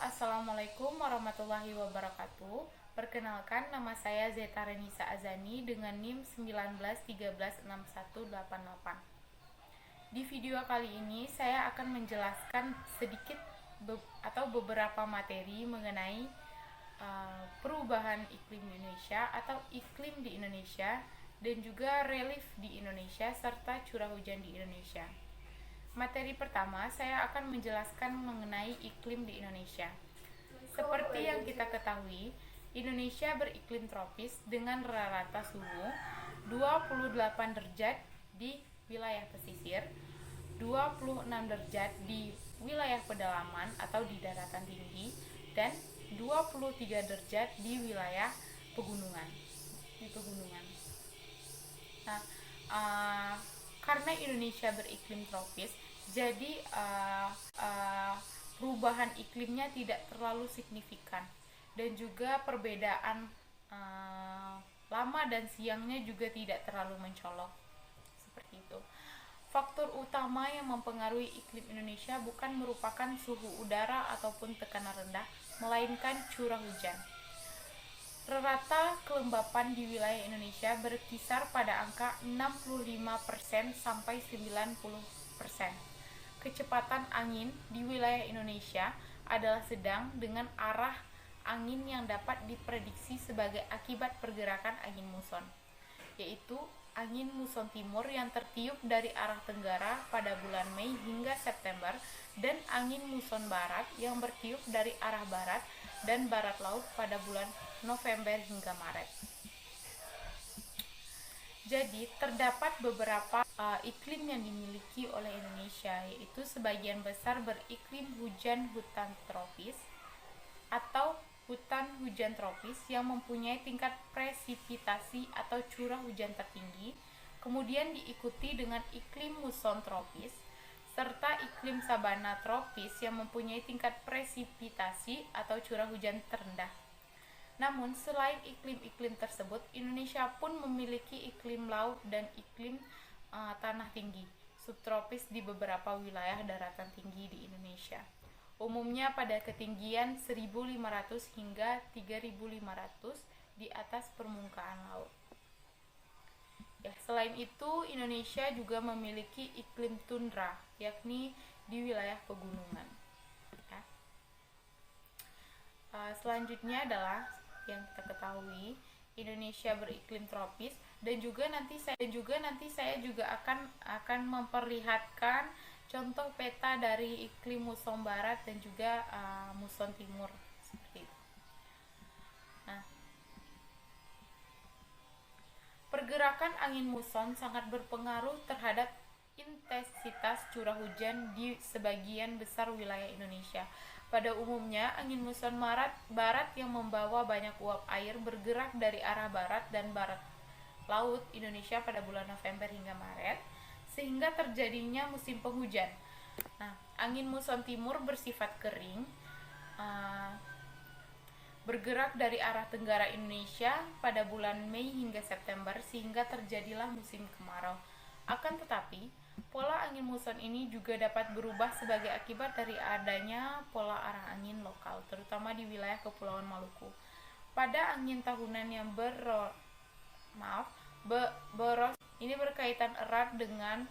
Assalamualaikum warahmatullahi wabarakatuh. Perkenalkan, nama saya Zeta Renisa Azani dengan NIM 19136188. Di video kali ini saya akan menjelaskan sedikit atau beberapa materi mengenai perubahan iklim di Indonesia atau iklim di Indonesia dan juga relief di Indonesia serta curah hujan di Indonesia. Materi pertama, saya akan menjelaskan mengenai iklim di Indonesia. Seperti yang kita ketahui, Indonesia beriklim tropis dengan rata-rata suhu 28 derajat di wilayah pesisir, 26 derajat di wilayah pedalaman atau di daratan tinggi, dan 23 derajat di wilayah pegunungan. Nah, karena Indonesia beriklim tropis, jadi perubahan iklimnya tidak terlalu signifikan, dan juga perbedaan lama dan siangnya juga tidak terlalu mencolok seperti itu. Faktor utama yang mempengaruhi iklim Indonesia bukan merupakan suhu udara ataupun tekanan rendah, melainkan curah hujan. Rata kelembapan di wilayah Indonesia berkisar pada angka 65% sampai 90%. Kecepatan angin di wilayah Indonesia adalah sedang dengan arah angin yang dapat diprediksi sebagai akibat pergerakan angin muson, yaitu angin muson timur yang tertiup dari arah tenggara pada bulan Mei hingga September, dan angin muson barat yang bertiup dari arah barat dan barat laut pada bulan November hingga Maret. Jadi, terdapat beberapa iklim yang dimiliki oleh Indonesia, yaitu sebagian besar beriklim hujan hutan tropis atau hutan hujan tropis yang mempunyai tingkat presipitasi atau curah hujan tertinggi, kemudian diikuti dengan iklim muson tropis, serta iklim sabana tropis yang mempunyai tingkat presipitasi atau curah hujan terendah. Namun, selain iklim-iklim tersebut, Indonesia pun memiliki iklim laut dan iklim tanah tinggi, subtropis di beberapa wilayah daratan tinggi di Indonesia. Umumnya pada ketinggian 1.500 hingga 3.500 di atas permukaan laut. Ya, selain itu, Indonesia juga memiliki iklim tundra, yakni di wilayah pegunungan. Ya. Selanjutnya adalah yang kita ketahui, Indonesia beriklim tropis, dan juga nanti saya juga akan memperlihatkan contoh peta dari iklim muson barat dan juga muson timur seperti itu. Nah, pergerakan angin muson sangat berpengaruh terhadap intensitas curah hujan di sebagian besar wilayah Indonesia. Pada umumnya, angin muson barat yang membawa banyak uap air bergerak dari arah barat dan barat laut Indonesia pada bulan November hingga Maret, sehingga terjadinya musim penghujan. Nah, angin muson timur bersifat kering, bergerak dari arah tenggara Indonesia pada bulan Mei hingga September, sehingga terjadilah musim kemarau. Akan tetapi, pola angin muson ini juga dapat berubah sebagai akibat dari adanya pola arah angin lokal, terutama di wilayah Kepulauan Maluku. Pada angin tahunan yang boros ini berkaitan erat dengan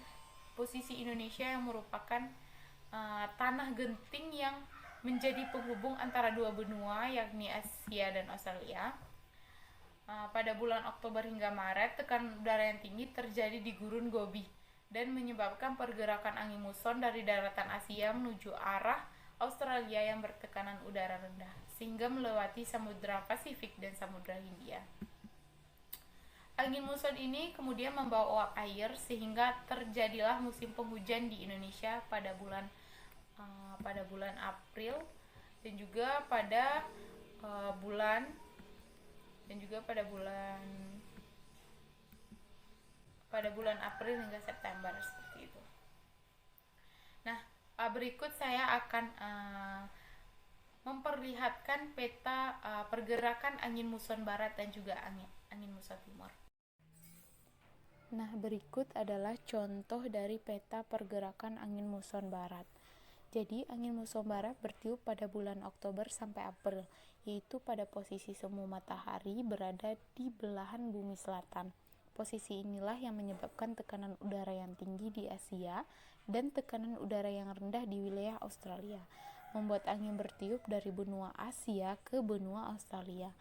posisi Indonesia yang merupakan tanah genting yang menjadi penghubung antara dua benua, yakni Asia dan Australia. Pada bulan Oktober hingga Maret, tekanan udara yang tinggi terjadi di Gurun Gobi dan menyebabkan pergerakan angin muson dari daratan Asia menuju arah Australia yang bertekanan udara rendah, sehingga melewati Samudra Pasifik dan Samudra Hindia. Angin muson ini kemudian membawa uap air, sehingga terjadilah musim penghujan di Indonesia pada bulan April dan juga pada bulan April hingga September seperti itu. Nah, berikut saya akan memperlihatkan peta pergerakan angin muson barat dan juga angin muson timur. Nah, berikut adalah contoh dari peta pergerakan angin muson barat. Jadi, angin muson barat bertiup pada bulan Oktober sampai April, yaitu pada posisi semu matahari berada di belahan bumi selatan. Posisi inilah yang menyebabkan tekanan udara yang tinggi di Asia dan tekanan udara yang rendah di wilayah Australia, membuat angin bertiup dari benua Asia ke benua Australia.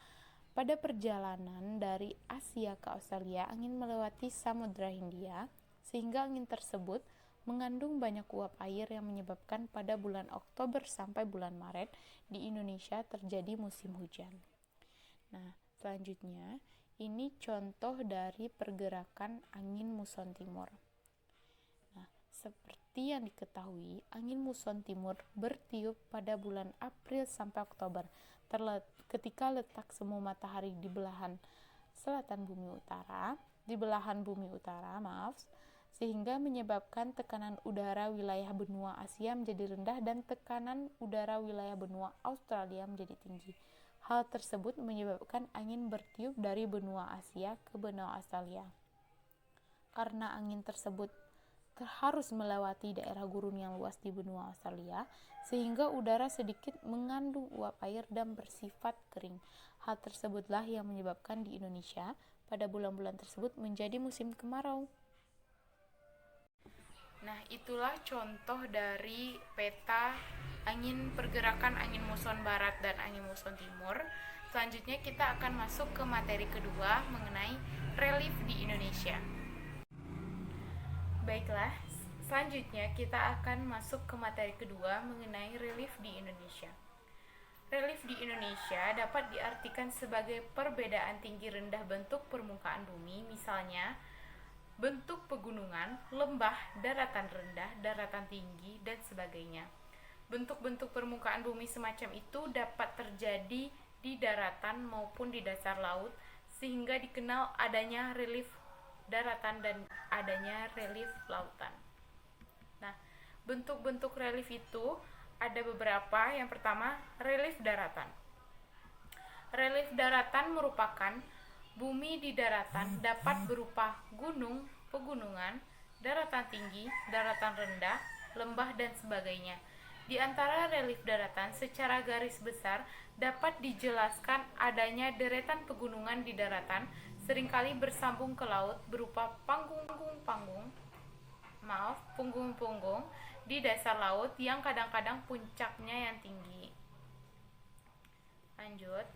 Pada perjalanan dari Asia ke Australia, angin melewati Samudra Hindia, sehingga angin tersebut mengandung banyak uap air yang menyebabkan pada bulan Oktober sampai bulan Maret di Indonesia terjadi musim hujan. Nah, selanjutnya ini contoh dari pergerakan angin muson timur. Nah, seperti yang diketahui, angin muson timur bertiup pada bulan April sampai Oktober, ketika letak semu matahari di belahan bumi utara, sehingga menyebabkan tekanan udara wilayah benua Asia menjadi rendah dan tekanan udara wilayah benua Australia menjadi tinggi. Hal tersebut menyebabkan angin bertiup dari benua Asia ke benua Australia. Karena angin tersebut harus melewati daerah gurun yang luas di benua Australia, sehingga udara sedikit mengandung uap air dan bersifat kering. Hal tersebutlah yang menyebabkan di Indonesia pada bulan-bulan tersebut menjadi musim kemarau. Nah, itulah contoh dari peta pergerakan angin muson barat dan angin muson timur. Selanjutnya kita akan masuk ke materi kedua mengenai relief di Indonesia. Baiklah, selanjutnya kita akan masuk ke materi kedua mengenai relief di Indonesia. Relief di Indonesia dapat diartikan sebagai perbedaan tinggi rendah bentuk permukaan bumi, misalnya bentuk pegunungan, lembah, daratan rendah, daratan tinggi, dan sebagainya. Bentuk-bentuk permukaan bumi semacam itu dapat terjadi di daratan maupun di dasar laut, sehingga dikenal adanya relief daratan dan adanya relief lautan. Nah, bentuk-bentuk relief itu ada beberapa. Yang pertama, relief daratan. Relief daratan merupakan bumi di daratan dapat berupa gunung, pegunungan, daratan tinggi, daratan rendah, lembah, dan sebagainya. Di antara relief daratan secara garis besar dapat dijelaskan adanya deretan pegunungan di daratan seringkali bersambung ke laut berupa punggung-punggung di dasar laut yang kadang-kadang puncaknya yang tinggi. Lanjut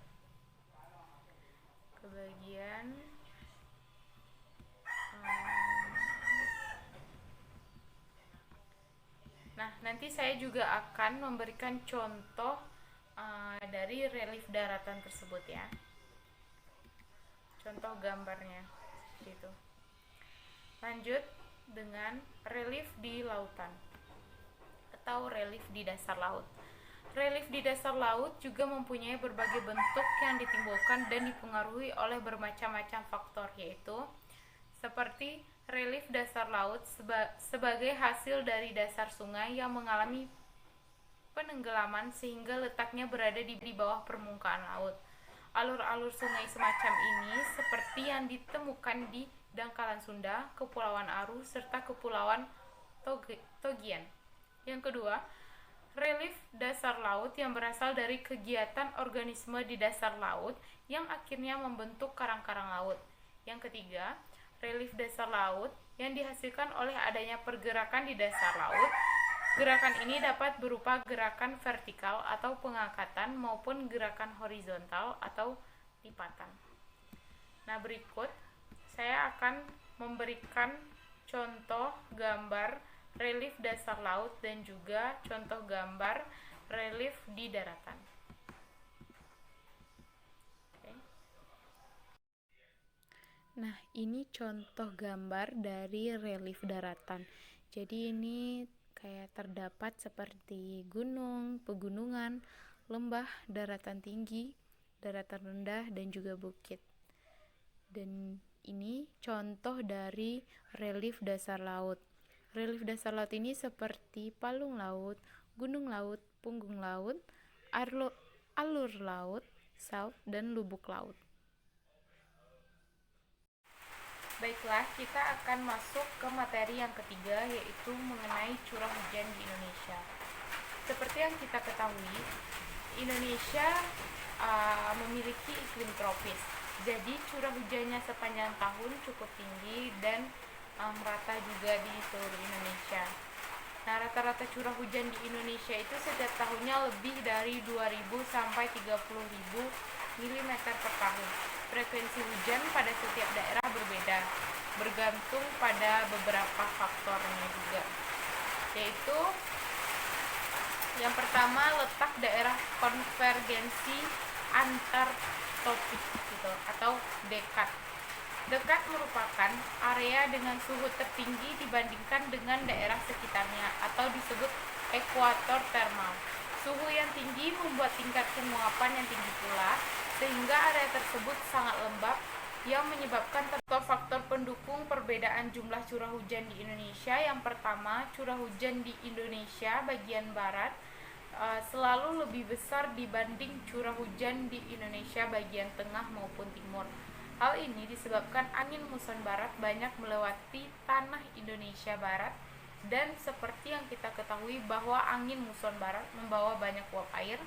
ke bagian nah, nanti saya juga akan memberikan contoh dari relief daratan tersebut ya. Contoh gambarnya gitu. Lanjut dengan relief di lautan atau relief di dasar laut. Relief di dasar laut juga mempunyai berbagai bentuk yang ditimbulkan dan dipengaruhi oleh bermacam-macam faktor, yaitu seperti relief dasar laut sebagai hasil dari dasar sungai yang mengalami penenggelaman sehingga letaknya berada di bawah permukaan laut. Alur-alur sungai semacam ini seperti yang ditemukan di Dangkalan Sunda, Kepulauan Aru, serta Kepulauan Togian. Yang kedua, relief dasar laut yang berasal dari kegiatan organisme di dasar laut yang akhirnya membentuk karang-karang laut. Yang ketiga, relief dasar laut yang dihasilkan oleh adanya pergerakan di dasar laut. Gerakan ini dapat berupa gerakan vertikal atau pengangkatan maupun gerakan horizontal atau lipatan. Nah, berikut saya akan memberikan contoh gambar relief dasar laut dan juga contoh gambar relief di daratan. Oke. Nah, ini contoh gambar dari relief daratan. Jadi ini kayak terdapat seperti gunung, pegunungan, lembah, daratan tinggi, daratan rendah, dan juga bukit. Dan ini contoh dari relief dasar laut. Relief dasar laut ini seperti palung laut, gunung laut, punggung laut, alur laut, saut, dan lubuk laut. Baiklah, kita akan masuk ke materi yang ketiga, yaitu mengenai curah hujan di Indonesia. Seperti yang kita ketahui, Indonesia memiliki iklim tropis. Jadi curah hujannya sepanjang tahun cukup tinggi dan merata juga di seluruh Indonesia. Nah, rata-rata curah hujan di Indonesia itu setiap tahunnya lebih dari 2.000 sampai 30.000 mm per tahun. Frekuensi hujan pada setiap daerah berbeda, bergantung pada beberapa faktornya juga, yaitu yang pertama, letak daerah konvergensi antar tropik gitu, atau dekat. Dekat merupakan area dengan suhu tertinggi dibandingkan dengan daerah sekitarnya, atau disebut ekuator termal. Suhu yang tinggi membuat tingkat penguapan yang tinggi pula, sehingga area tersebut sangat lembab, yang menyebabkan faktor pendukung perbedaan jumlah curah hujan di Indonesia. Yang pertama, curah hujan di Indonesia bagian barat selalu lebih besar dibanding curah hujan di Indonesia bagian tengah maupun timur. Hal ini disebabkan angin muson barat banyak melewati tanah Indonesia barat, dan seperti yang kita ketahui bahwa angin muson barat membawa banyak uap air.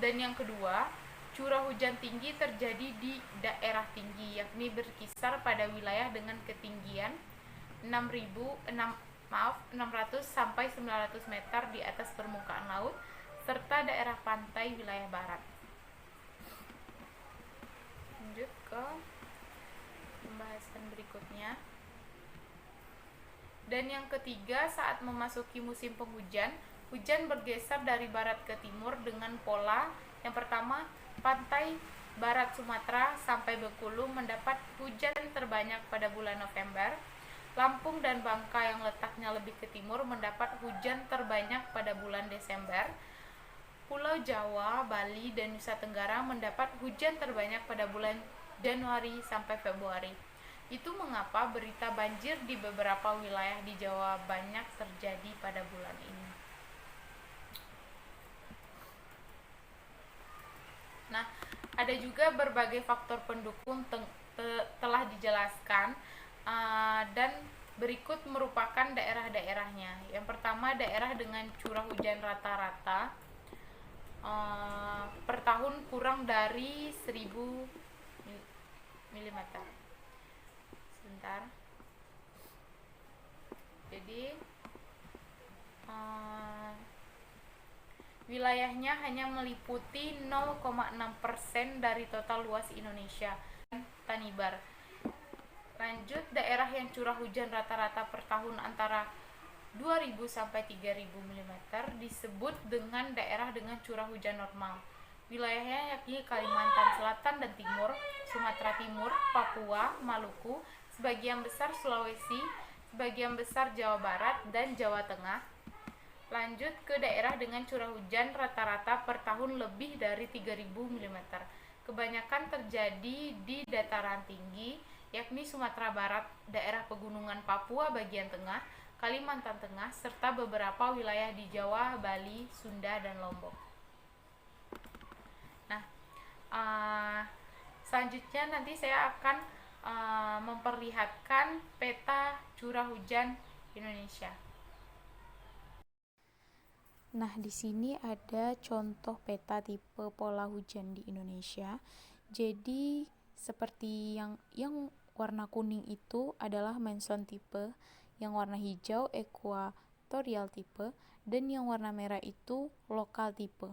Dan yang kedua, curah hujan tinggi terjadi di daerah tinggi, yakni berkisar pada wilayah dengan ketinggian 600 sampai 900 meter di atas permukaan laut, serta daerah pantai wilayah barat. Lanjut ke pembahasan berikutnya. Dan yang ketiga, saat memasuki musim penghujan, hujan bergeser dari barat ke timur dengan pola yang pertama, pantai barat Sumatera sampai Bengkulu mendapat hujan terbanyak pada bulan November. Lampung dan Bangka yang letaknya lebih ke timur mendapat hujan terbanyak pada bulan Desember. Pulau Jawa, Bali, dan Nusa Tenggara mendapat hujan terbanyak pada bulan Januari sampai Februari. Itu mengapa berita banjir di beberapa wilayah di Jawa banyak terjadi pada bulan ini. Nah, ada juga berbagai faktor pendukung telah dijelaskan, dan berikut merupakan daerah-daerahnya. Yang pertama, daerah dengan curah hujan rata-rata per tahun kurang dari 1000 mm. Sebentar. Jadi wilayahnya hanya meliputi 0,6% dari total luas Indonesia. Tanibar. Lanjut, daerah yang curah hujan rata-rata per tahun antara 2.000 sampai 3.000 mm disebut dengan daerah dengan curah hujan normal. Wilayahnya yakni Kalimantan Selatan dan Timur, Sumatera Timur, Papua, Maluku, sebagian besar Sulawesi, sebagian besar Jawa Barat, dan Jawa Tengah. Lanjut ke daerah dengan curah hujan rata-rata per tahun lebih dari 3.000 mm. Kebanyakan terjadi di dataran tinggi, yakni Sumatera Barat, daerah pegunungan Papua bagian tengah, Kalimantan Tengah, serta beberapa wilayah di Jawa, Bali, Sunda, dan Lombok. Nah, selanjutnya nanti saya akan memperlihatkan peta curah hujan Indonesia. Nah, di sini ada contoh peta tipe pola hujan di Indonesia. Jadi, seperti yang warna kuning itu adalah monsoon tipe, yang warna hijau ekuatorial tipe, dan yang warna merah itu lokal tipe.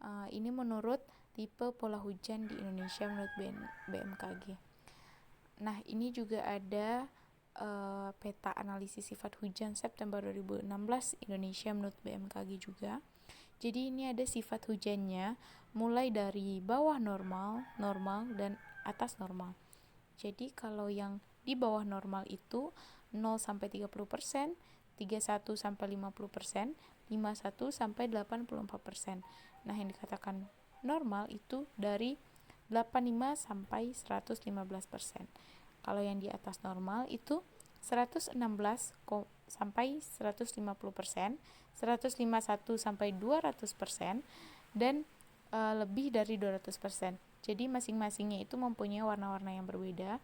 Ini menurut tipe pola hujan di Indonesia menurut BMKG. Nah, ini juga ada peta analisis sifat hujan September 2016 Indonesia menurut BMKG juga. Jadi ini ada sifat hujannya mulai dari bawah normal, normal, dan atas normal. Jadi kalau yang di bawah normal itu 0 sampai 30%, 31 sampai 50%, 51 sampai 84%. Nah, yang dikatakan normal itu dari 85 sampai 115%. Kalau yang di atas normal itu 116 sampai 150%, 151 sampai 200%, dan lebih dari 200%. Jadi masing-masingnya itu mempunyai warna-warna yang berbeda,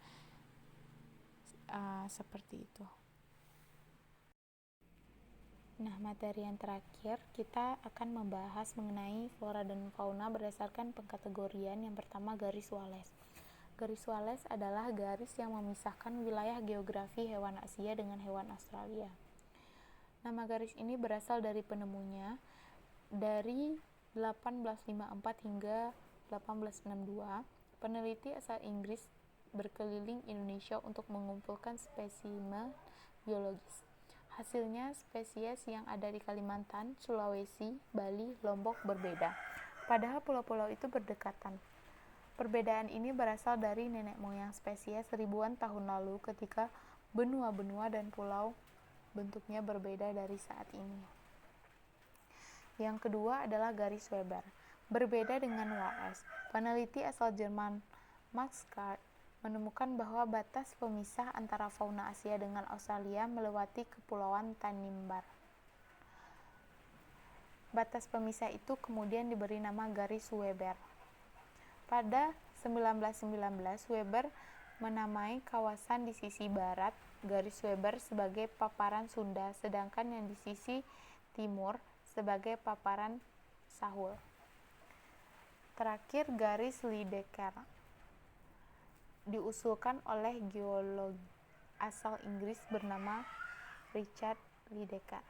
seperti itu. Nah, materi yang terakhir kita akan membahas mengenai flora dan fauna berdasarkan pengkategorian. Yang pertama, garis Wallace. Garis Wallace adalah garis yang memisahkan wilayah geografi hewan Asia dengan hewan Australia. Nama garis ini berasal dari penemunya. Dari 1854 hingga 1862, peneliti asal Inggris berkeliling Indonesia untuk mengumpulkan spesimen biologis. Hasilnya, spesies yang ada di Kalimantan, Sulawesi, Bali, Lombok berbeda, padahal pulau-pulau itu berdekatan. Perbedaan ini berasal dari nenek moyang spesies ribuan tahun lalu ketika benua-benua dan pulau bentuknya berbeda dari saat ini. Yang kedua adalah garis Weber. Berbeda dengan Wallace, peneliti asal Jerman Max Kart menemukan bahwa batas pemisah antara fauna Asia dengan Australia melewati Kepulauan Tanimbar. Batas pemisah itu kemudian diberi nama garis Weber. Pada 1919, Weber menamai kawasan di sisi barat garis Weber sebagai paparan Sunda, sedangkan yang di sisi timur sebagai paparan Sahul. Terakhir, garis Lydekker diusulkan oleh geolog asal Inggris bernama Richard Lydekker.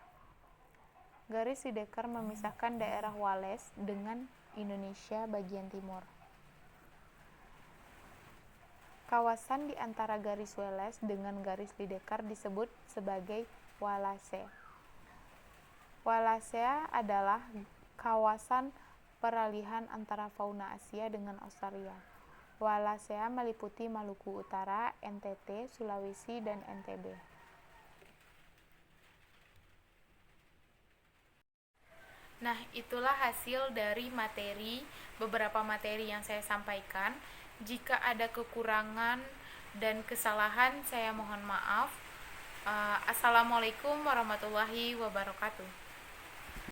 Garis Lydekker memisahkan daerah Wallace dengan Indonesia bagian timur. Kawasan di antara garis Wallace dengan garis Lydekker disebut sebagai Wallacea. Wallacea adalah kawasan peralihan antara fauna Asia dengan Australia. Wallacea meliputi Maluku Utara, NTT, Sulawesi, dan NTB. Nah, itulah hasil dari beberapa materi yang saya sampaikan. Jika ada kekurangan dan kesalahan, saya mohon maaf. Assalamualaikum warahmatullahi wabarakatuh.